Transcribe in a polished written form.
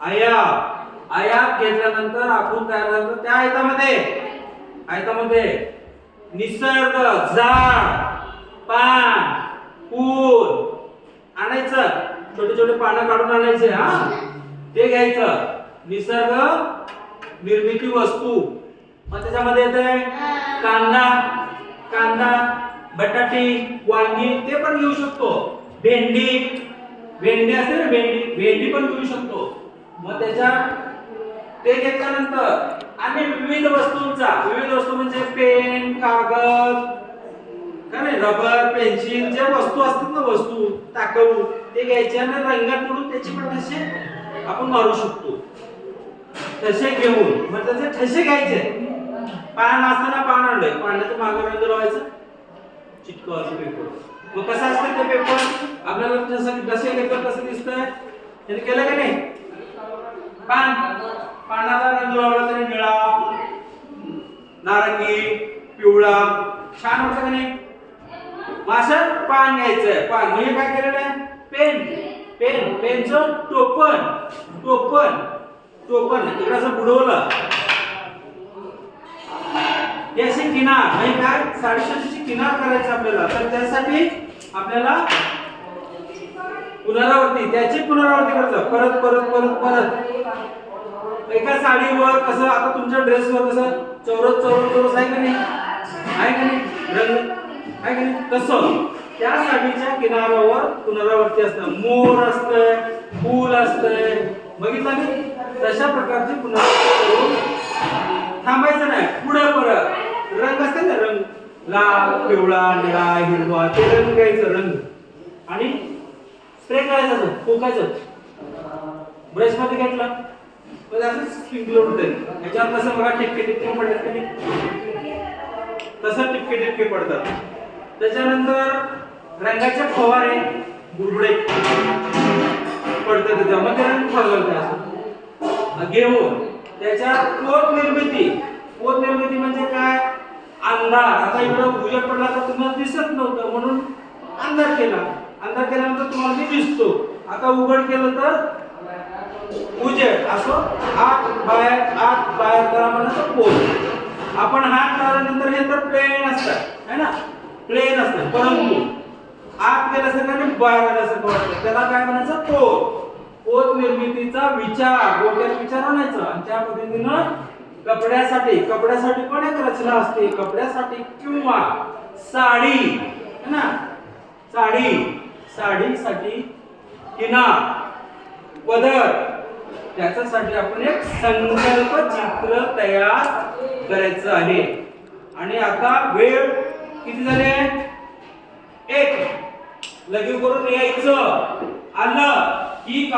आयात घेतल्यानंतर आपण काय करतो त्या आयतामध्ये निसर्ग, झाड, पान, फूल आणायचं, छोटे छोटे पानं काढून आणायचे. ते घ्यायचं. निसर्ग निर्मिती वस्तू, मग त्याच्यामध्ये येते कांदा, बटाटी, वांगी ते पण घेऊ शकतो. भेंडी असते ना, भेंडी पण घेऊ शकतो. मग ते घेतल्यानंतर आम्ही विविध वस्तू म्हणजे पेन, कागद, रबर, पेन्सिल, जे वस्तू असतात ना, टाकाऊ ते घ्यायचे आणि रंगात बुडून त्याची पण ठसे आपण मारू शकतो. ठसे घेऊन मग त्याचे ठसे घ्यायचे. पान असताना पान आणलंय, पानाच्या मागे रंग लावायचं, चिटकवायचं पेपर. मग कसं असतं ते पेपर आपल्याला जसं ठसे घेतलं तसं दिसतंय. त्याने केलं का नाही? पानाला रंग लावला तरी निळा, नारंगी, पिवळा छान होतं का नाही? असं पान घ्यायचंय. पान म्हणजे काय केलेलं आहे? पेनचं टोपण इकडे असं बुडवलं. हे असे किनार म्हणजे काय, साडेशेची किनार करायचं आपल्याला. तर त्यासाठी आपल्याला त्याची पुनरावृत्ती करायचं. परत एका साडीवर कसं, आता तुमच्या ड्रेसवर कसं चौरस आहे का नाही? रंग आहे का नाही? तसं त्या साडीच्या किनाऱ्यावर पुनरावृत्ती असतं. मोर असतंय, फूल असतंय, बघितलं मी. तशा प्रकारची पुनरावृत्ती करून थांबायचं नाही. पुढे परत रंग असते ना, रंग लाल, पिवळा, निळा, हिरवा, ते रंग घ्यायचं आणि स्प्रे करायचं, फुकायचं. ब्रश मध्ये घेतलं तर असं स्प्रिंकलर होते. याच्यावर कसं बघा टिपके पडतात की नाही, तसं टिपके पडतात. त्याच्यानंतर रंगाचे फवारे बुडबुडे पडतात त्याच्यामध्ये, रंग फवारतात घेऊन त्याच्यात पोत निर्मिती म्हणजे काय? अंधार. आता इकडं उजेड पडला तर तुम्हाला दिसत नव्हतं म्हणून अंधार केल्यानंतर तुम्हाला दिसतो. आता उघड केलं तर उजेड. असं आत बाहेर करा म्हणजे पोत. आपण हात लावल्यानंतर हे तर प्लेन असतात है ना, प्लेन असतात. परंतु आत गेल्यासारखं आणि बाहेर आल्यासारखं वाटतं, त्याला काय म्हणायचं? पोत निर्मितीचा डोक्यात विचार आणायचा. आणि त्या पद्धतीनं कपड्यासाठी पण एक रचना असते. कपड्यासाठी किंवा साडी है ना, साडीसाठी किनार, पदर, त्याच्यासाठी आपण एक संकल्प चित्र तयार करायचं आहे. आणि आता वेळ किती झाले? 1. लगेच करून यायचं. आलं की